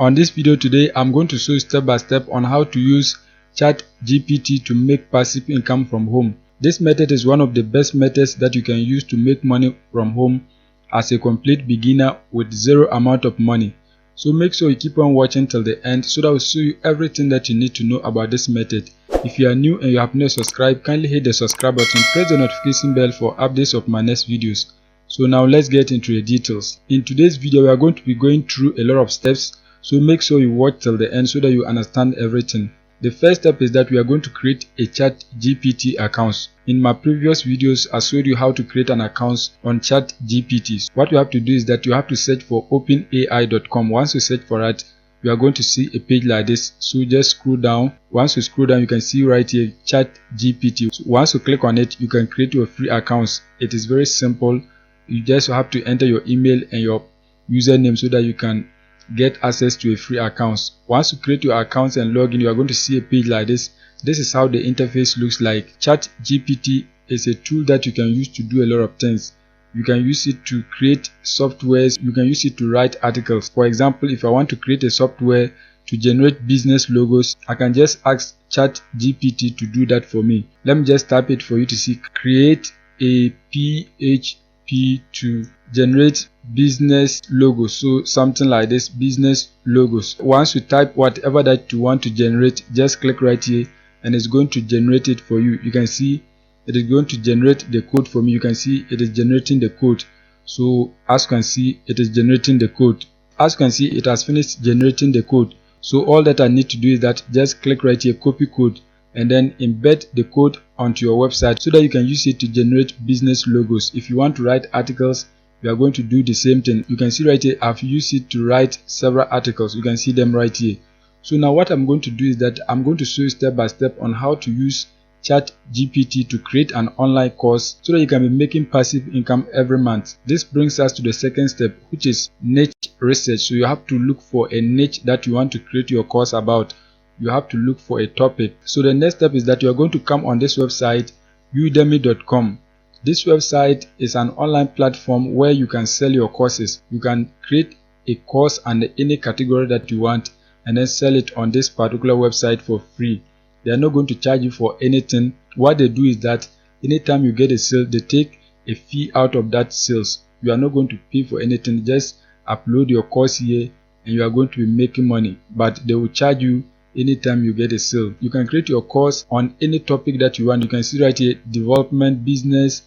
On this video today, I'm going to show you step by step on how to use ChatGPT to make passive income from home. This method is one of the best methods that you can use to make money from home as a complete beginner with zero amount of money. So make sure you keep on watching till the end so that I will show you everything that you need to know about this method. If you are new and you have not subscribed, kindly hit the subscribe button, press the notification bell for updates of my next videos. So now let's get into the details. In today's video, we are going to be going through a lot of steps, so make sure you watch till the end so that you understand everything. The first step is that we are going to create a ChatGPT account. In my previous videos, I showed you how to create an account on ChatGPT. What you have to do is that you have to search for openai.com. Once you search for that, you are going to see a page like this. So just scroll down. Once you scroll down, you can see right here ChatGPT. So once you click on it, you can create your free accounts. It is very simple. You just have to enter your email and your username so that you can get access to a free account. Once you create your accounts and log in, you are going to see a page like this. This is how the interface looks like. ChatGPT is a tool that you can use to do a lot of things. You can use it to create softwares. You can use it to write articles. For example, if I want to create a software to generate business logos, I can just ask ChatGPT to do that for me. Let me just type it for you to see. Create a PHP to generate business logos. So something like this, business logos. Once you type whatever that you want to generate, just click right here and it's going to generate it for you. You can see it is going to generate the code for me. You can see it is generating the code. So as you can see, it is generating the code. As you can see, it has finished generating the code. So all that I need to do is that just click right here, copy code, and then embed the code onto your website so that you can use it to generate business logos. If you want to write articles, you are going to do the same thing. You can see right here, I've used it to write several articles. You can see them right here. So now what I'm going to do is that I'm going to show you step by step on how to use ChatGPT to create an online course so that you can be making passive income every month. This brings us to the second step, which is niche research. So you have to look for a niche that you want to create your course about. You have to look for a topic. So the next step is that you are going to come on this website, udemy.com. This website is an online platform where you can sell your courses. You can create a course under any category that you want and then sell it on this particular website for free. They are not going to charge you for anything. What they do is that anytime you get a sale, they take a fee out of that sales. You are not going to pay for anything. Just upload your course here and you are going to be making money, but they will charge you anytime you get a sale. You can create your course on any topic that you want. You can see right here, development, business,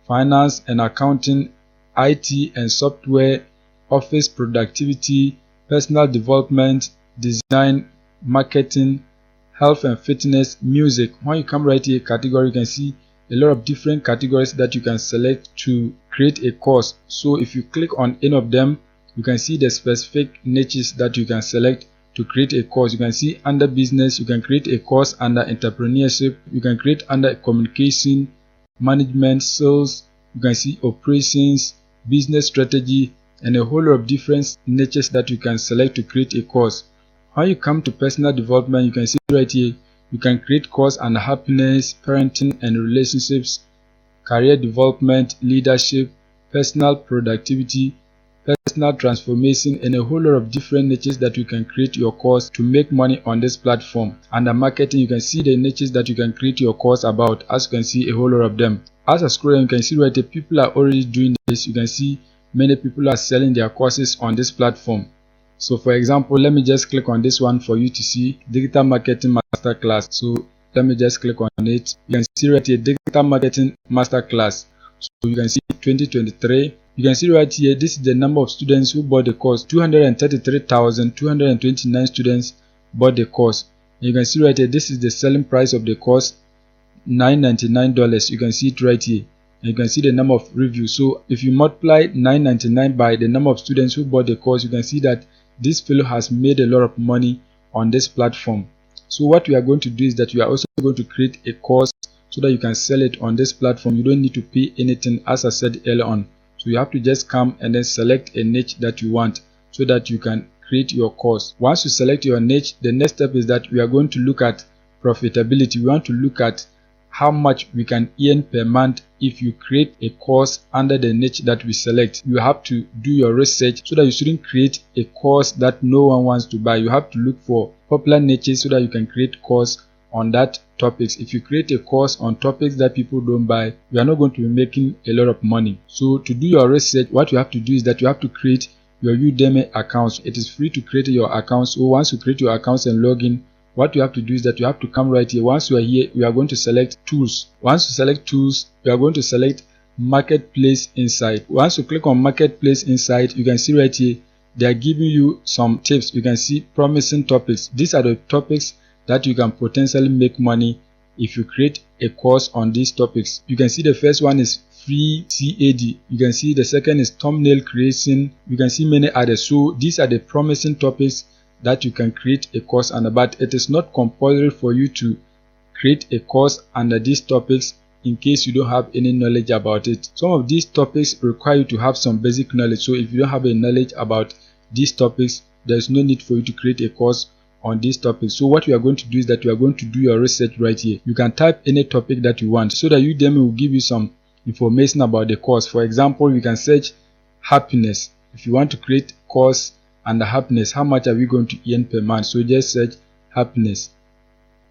finance and accounting, IT and software, office productivity, personal development, design, marketing, health and fitness, music. When you come right here, category, you can see a lot of different categories that you can select to create a course. So if you click on any of them, you can see the specific niches that you can select to create a course. You can see under business, you can create a course under entrepreneurship. You can create under communication, management, sales. You can see operations, business strategy, and a whole lot of different niches that you can select to create a course. When you come to personal development, you can see right here, you can create course under happiness, parenting and relationships, career development, leadership, personal productivity, personal transformation, and a whole lot of different niches that you can create your course to make money on this platform. Under marketing, you can see the niches that you can create your course about. As you can see, a whole lot of them. As I scroll down, you can see right here, people are already doing this. You can see many people are selling their courses on this platform. So for example, let me just click on this one for you to see digital marketing masterclass. So let me just click on it. You can see right here, digital marketing masterclass. So you can see 2023. You can see right here, this is the number of students who bought the course. 233,229 students bought the course. And you can see right here, this is the selling price of the course, $999. You can see it right here. And you can see the number of reviews. So if you multiply $999 by the number of students who bought the course, you can see that this fellow has made a lot of money on this platform. So what we are going to do is that we are also going to create a course so that you can sell it on this platform. You don't need to pay anything, as I said earlier on. So you have to just come and then select a niche that you want so that you can create your course. Once you select your niche, the next step is that we are going to look at profitability. We want to look at how much we can earn per month if you create a course under the niche that we select. You have to do your research so that you shouldn't create a course that no one wants to buy. You have to look for popular niches so that you can create course on that topics. If you create a course on topics that people don't buy, you are not going to be making a lot of money. So to do your research, what you have to do is that you have to create your Udemy account. It is free to create your account. So once you create your accounts and log in, what you have to do is that you have to come right here. Once you are here, you are going to select tools. Once you select tools, you are going to select marketplace insight. Once you click on marketplace insight, you can see right here they are giving you some tips. You can see promising topics. These are the topics that you can potentially make money if you create a course on these topics. You can see the first one is free CAD. You can see the second is thumbnail creation. You can see many others. So these are the promising topics that you can create a course under, but it is not compulsory for you to create a course under these topics in case you don't have any knowledge about it. Some of these topics require you to have some basic knowledge. So if you don't have any knowledge about these topics, there is no need for you to create a course on these topics. So what you are going to do is that you are going to do your research right here. You can type any topic that you want so that Udemy will give you some information about the course. For example, you can search happiness. If you want to create a course under happiness, how much are we going to earn per month? So just search happiness.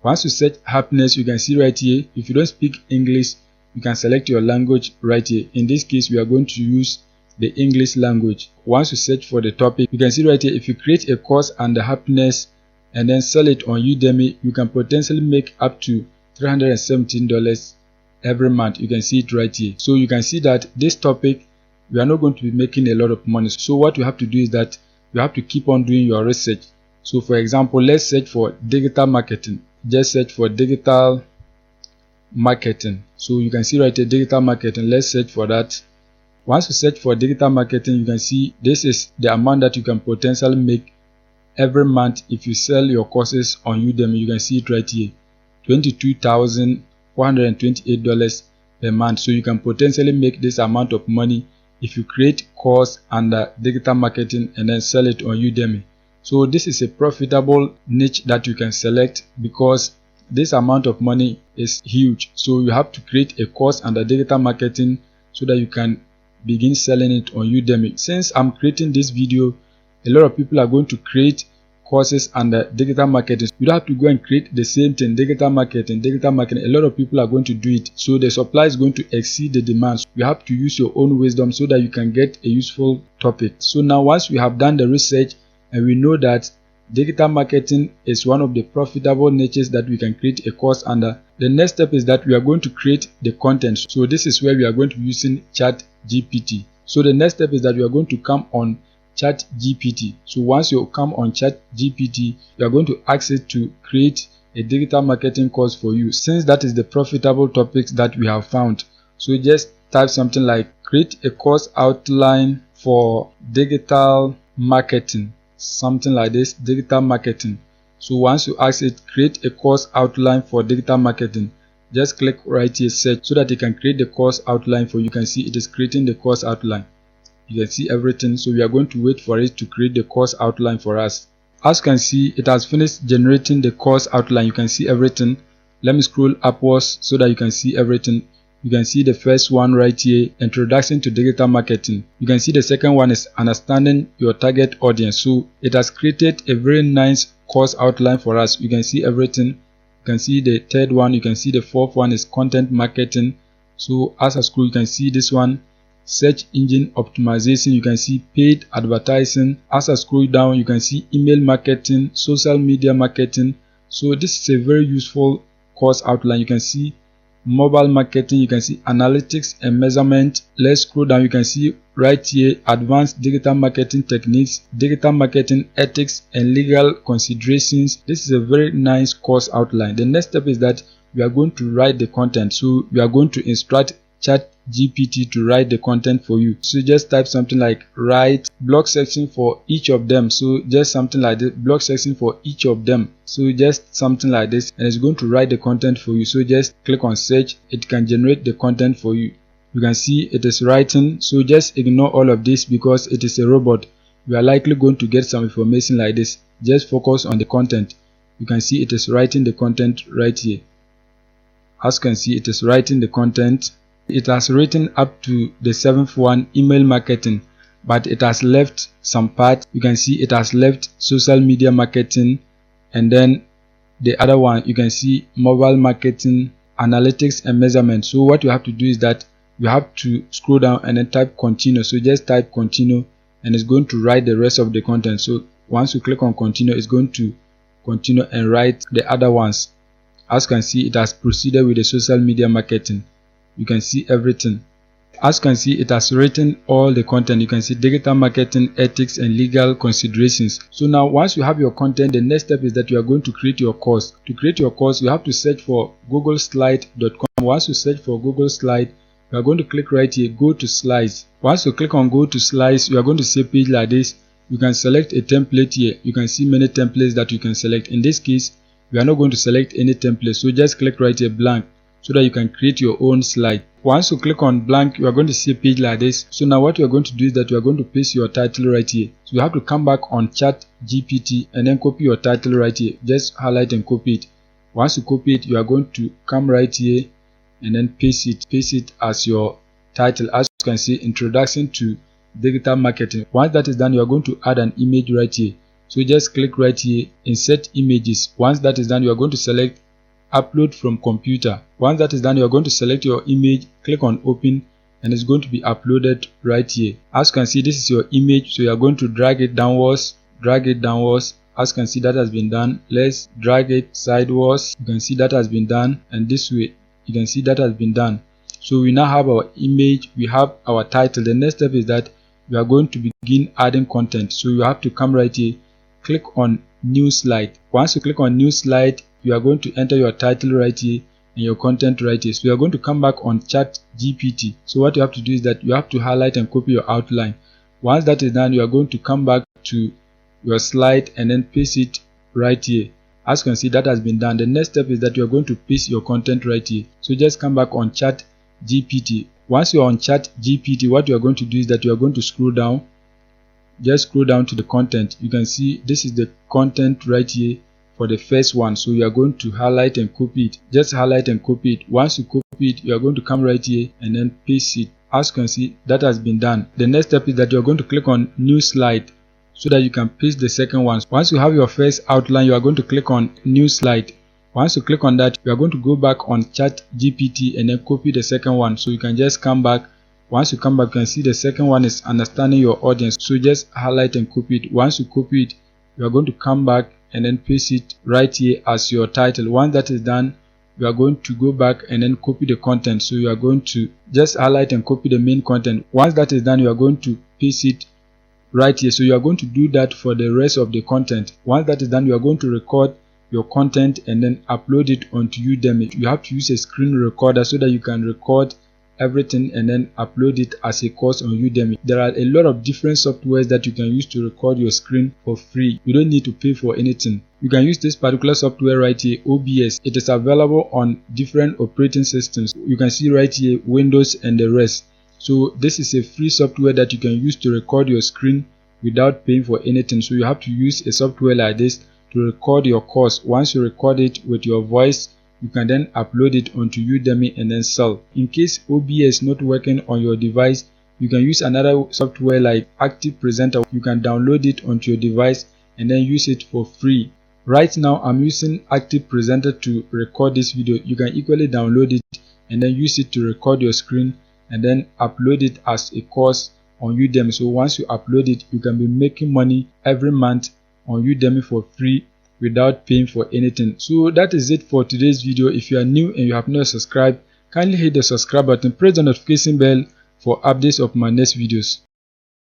Once you search happiness, you can see right here, if you don't speak English, you can select your language right here. In this case, we are going to use the English language. Once you search for the topic, you can see right here, if you create a course under happiness and then sell it on Udemy, you can potentially make up to $317 every month. You can see it right here. So you can see that this topic, we are not going to be making a lot of money. So what you have to do is that you have to keep on doing your research. So for example, let's search for digital marketing. Just search for digital marketing. So you can see right here, digital marketing. Let's search for that. Once you search for digital marketing, you can see this is the amount that you can potentially make every month if you sell your courses on Udemy. You can see it right here, $22,428 per month. So you can potentially make this amount of money if you create course under digital marketing and then sell it on Udemy. So this is a profitable niche that you can select because this amount of money is huge. So you have to create a course under digital marketing so that you can begin selling it on Udemy. Since I'm creating this video, a lot of people are going to create courses under digital marketing. You don't have to go and create the same thing, digital marketing. A lot of people are going to do it. So the supply is going to exceed the demand. You have to use your own wisdom so that you can get a useful topic. So now once we have done the research and we know that digital marketing is one of the profitable niches that we can create a course under, the next step is that we are going to create the content. So this is where we are going to be using ChatGPT. So the next step is that we are going to come on ChatGPT. So once you come on ChatGPT, you are going to ask it to create a digital marketing course for you, since that is the profitable topics that we have found. So just type something like create a course outline for digital marketing, something like this, digital marketing. So once you ask it create a course outline for digital marketing, just click right here search so that it can create the course outline for you. You can see it is creating the course outline. You can see everything. So we are going to wait for it to create the course outline for us. As you can see, it has finished generating the course outline. You can see everything. Let me scroll upwards so that you can see everything. You can see the first one right here, introduction to digital marketing. You can see the second one is understanding your target audience. So it has created a very nice course outline for us. You can see everything. You can see the third one. You can see the fourth one is content marketing. So as I scroll, you can see this one, search engine optimization. You can see paid advertising. As I scroll down, you can see email marketing, social media marketing. So this is a very useful course outline. You can see mobile marketing, you can see analytics and measurement. Let's scroll down. You can see right here advanced digital marketing techniques, digital marketing ethics and legal considerations. This is a very nice course outline. The next step is that we are going to write the content. So we are going to instruct ChatGPT to write the content for you. So just type something like write blog section for each of them. So just something like this, blog section for each of them. So just something like this, and it's going to write the content for you. So just click on search, it can generate the content for you. You can see it is writing. So just ignore all of this because it is a robot. You are likely going to get some information like this. Just focus on the content. You can see it is writing the content right here. As you can see, it is writing the content. It has written up to the 7th one, email marketing, but it has left some part. You can see it has left social media marketing, and then the other one you can see mobile marketing, analytics and measurement. So what you have to do is that you have to scroll down and then type continue. So just type continue and it's going to write the rest of the content. So once you click on continue, it's going to continue and write the other ones. As you can see, it has proceeded with the social media marketing. You can see everything. As you can see, it has written all the content. You can see digital marketing, ethics and legal considerations. So now once you have your content, the next step is that you are going to create your course. To create your course, you have to search for googleslide.com. Once you search for Google Slide, you are going to click right here, go to slides. Once you click on go to slides, you are going to see a page like this. You can select a template here. You can see many templates that you can select. In this case, we are not going to select any template, so just click right here blank so that you can create your own slide. Once you click on blank, you are going to see a page like this. So now what you are going to do is that you are going to paste your title right here. So you have to come back on ChatGPT and then copy your title right here. Just highlight and copy it. Once you copy it, you are going to come right here and then paste it as your title. As you can see, introduction to digital marketing. Once that is done, you are going to add an image right here. So just click right here, insert images. Once that is done, you are going to select upload from computer. Once that is done, you are going to select your image, click on open, and it's going to be uploaded right here. As you can see, this is your image, so you are going to drag it downwards. As you can see, that has been done. Let's drag it sideways. You can see that has been done, and this way you can see that has been done. So we now have our image, we have our title. The next step is that we are going to begin adding content. So you have to come right here, click on new slide. Once you click on new slide, you are going to enter your title right here and your content right here. So you are going to come back on ChatGPT. So what you have to do is that you have to highlight and copy your outline. Once that is done, you are going to come back to your slide and then paste it right here. As you can see, that has been done. The next step is that you are going to paste your content right here. So just come back on ChatGPT. Once you are on ChatGPT, what you are going to do is that you are going to scroll down. Just scroll down to the content. You can see this is the content right here for the first one. So you are going to highlight and copy it. Just highlight and copy it. Once you copy it, you are going to come right here and then paste it. As you can see, that has been done. The next step is that you are going to click on new slide so that you can paste the second one. Once you have your first outline, you are going to click on new slide. Once you click on that, you are going to go back on ChatGPT and then copy the second one. So you can just come back. Once you come back, you can see the second one is understanding your audience. So just highlight and copy it. Once you copy it, you are going to come back and then paste it right here as your title. Once that is done, you are going to go back and then copy the content. So you are going to just highlight and copy the main content. Once that is done, you are going to paste it right here. So you are going to do that for the rest of the content. Once that is done, you are going to record your content and then upload it onto Udemy. You have to use a screen recorder so that you can record everything and then upload it as a course on Udemy. There are a lot of different softwares that you can use to record your screen for free. You don't need to pay for anything. You can use this particular software right here, OBS. It is available on different operating systems. You can see right here Windows and the rest. So this is a free software that you can use to record your screen without paying for anything. So you have to use a software like this to record your course. Once you record it with your voice, you can then upload it onto Udemy and then sell. In case OBS is not working on your device, you can use another software like Active Presenter. You can download it onto your device and then use it for free. Right now I'm using Active Presenter to record this video. You can equally download it and then use it to record your screen and then upload it as a course on Udemy. So once you upload it, you can be making money every month on Udemy for free without paying for anything. So that is it for today's video. If you are new and you have not subscribed, kindly hit the subscribe button, press the notification bell for updates of my next videos.